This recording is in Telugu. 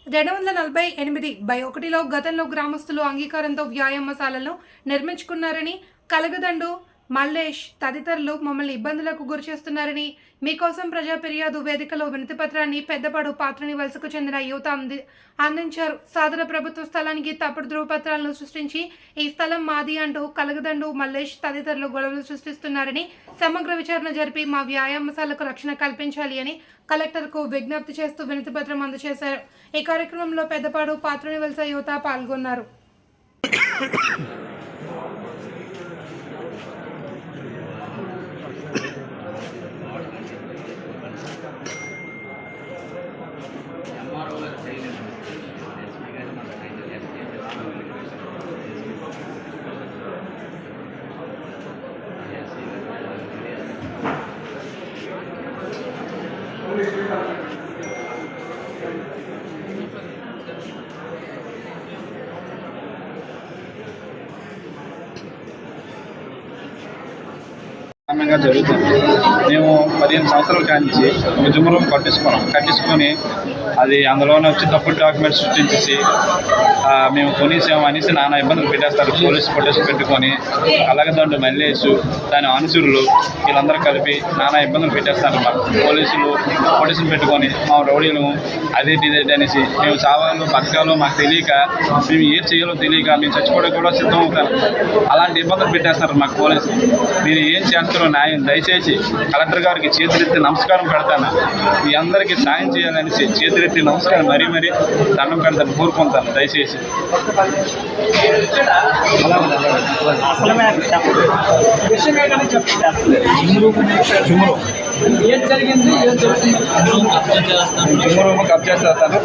248/1లో గతంలో గ్రామస్తులు అంగీకారంతో వ్యాయామశాలను నిర్మించుకున్నారని, కలగదండు మల్లేష్ తదితరులు మమ్మల్ని ఇబ్బందులకు గురిచేస్తున్నారని, మీకోసం ప్రజా ఫిర్యాదు వేదికలో వినతిపత్రాన్ని పెద్దపాడు పాత్రని వలసకు చెందిన యువత అందించారు. సాదర ప్రభుత్వ స్థలానికి తప్పుడు ధృవపత్రాలను సృష్టించి ఈ స్థలం మాది అంటూ కలగదండు మల్లేష్ తదితరులు గొడవలు సృష్టిస్తున్నారని, సమగ్ర విచారణ జరిపి మా వ్యాయామశాలకు రక్షణ కల్పించాలి అని కలెక్టర్కు విజ్ఞప్తి చేస్తూ వినతిపత్రం అందజేశారు. ఈ కార్యక్రమంలో పెద్దపాడు పాత్రని వలస యువత పాల్గొన్నారు. జరుగుతుంది. మేము 15 సంవత్సరాల కాంచి ఒక జిమ్ రూమ్ కట్టించుకొని అది అందులోనే వచ్చి తప్పుడు డాక్యుమెంట్స్ సృష్టించేసి మేము కొనేసాము అనేసి నానా ఇబ్బందులు పెట్టేస్తారు. పోలీసు ప్రొటెక్షన్ పెట్టుకొని కలగదండు మల్లేష్ దాని అనుచరులు వీళ్ళందరూ కలిపి నానా ఇబ్బందులు పెట్టేస్తారు. మాకు పోలీసులు ప్రొటెక్షన్ పెట్టుకొని మా రౌడీలు అదేంటి అనేసి మేము చావాలో బతకాలో మాకు తెలియక, మేము ఏం చేయాలో తెలియక మేము చచ్చిపోవడానికి కూడా సిద్ధం అవుతారు. అలాంటి ఇబ్బందులు పెట్టేస్తున్నారు మాకు పోలీసులు. మీరు ఏం చేస్తారో న్యాయం దయచేసి కలెక్టర్ గారికి చేతులెత్తి నమస్కారం పెడతాను. మీ అందరికీ సాయం చేయాలనేసి చేతులెత్తి నమస్కారం మరీ దండం పెడతాను, కోరుకుంటాను దయచేసి. జిమ్ రూమ్ కబ్జా చేస్తాను.